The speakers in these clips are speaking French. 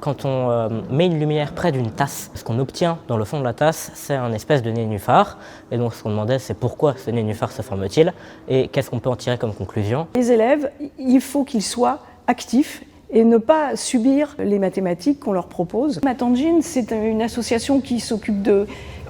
Quand on met une lumière près d'une tasse, ce qu'on obtient dans le fond de la tasse, c'est un espèce de nénuphar. Et donc ce qu'on demandait, c'est pourquoi ce nénuphar se forme-t-il et qu'est-ce qu'on peut en tirer comme conclusion. Les élèves, il faut qu'ils soient actifs et ne pas subir les mathématiques qu'on leur propose. Matangine, c'est une association qui s'occupe de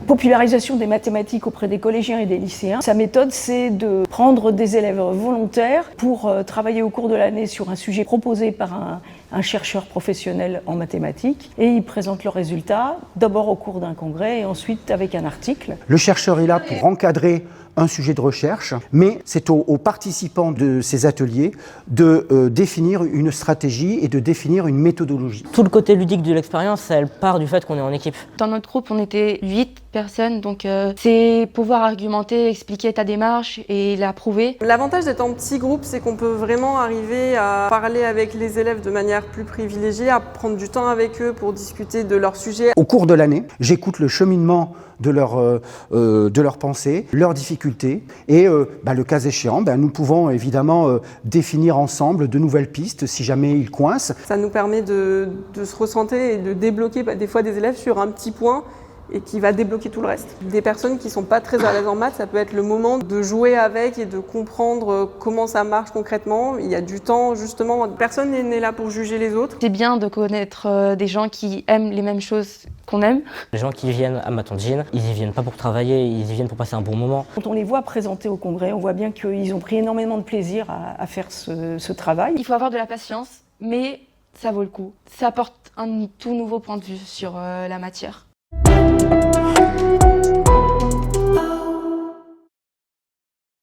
popularisation des mathématiques auprès des collégiens et des lycéens. Sa méthode, c'est de prendre des élèves volontaires pour travailler au cours de l'année sur un sujet proposé par un chercheur professionnel en mathématiques. Et ils présentent leurs résultats, d'abord au cours d'un congrès et ensuite avec un article. Le chercheur est là pour encadrer un sujet de recherche, mais c'est aux participants de ces ateliers de définir une stratégie et de définir une méthodologie. Tout le côté ludique de l'expérience, elle part du fait qu'on est en équipe. Dans notre groupe, on était 8 personnes, donc c'est pouvoir argumenter, expliquer ta démarche et la prouver. L'avantage d'être en petit groupe, c'est qu'on peut vraiment arriver à parler avec les élèves de manière plus privilégiée, à prendre du temps avec eux pour discuter de leur sujet. Au cours de l'année, j'écoute le cheminement de leurs pensées, leurs difficultés et le cas échéant, nous pouvons évidemment définir ensemble de nouvelles pistes si jamais ils coincent. Ça nous permet de se recentrer et de débloquer des fois des élèves sur un petit point et qui va débloquer tout le reste. Des personnes qui ne sont pas très à l'aise en maths, ça peut être le moment de jouer avec et de comprendre comment ça marche concrètement. Il y a du temps, justement, personne n'est là pour juger les autres. C'est bien de connaître des gens qui aiment les mêmes choses qu'on aime. Les gens qui viennent à Matangine, ils y viennent pas pour travailler, ils y viennent pour passer un bon moment. Quand on les voit présenter au congrès, on voit bien qu'ils ont pris énormément de plaisir à faire ce travail. Il faut avoir de la patience, mais ça vaut le coup. Ça apporte un tout nouveau point de vue sur la matière.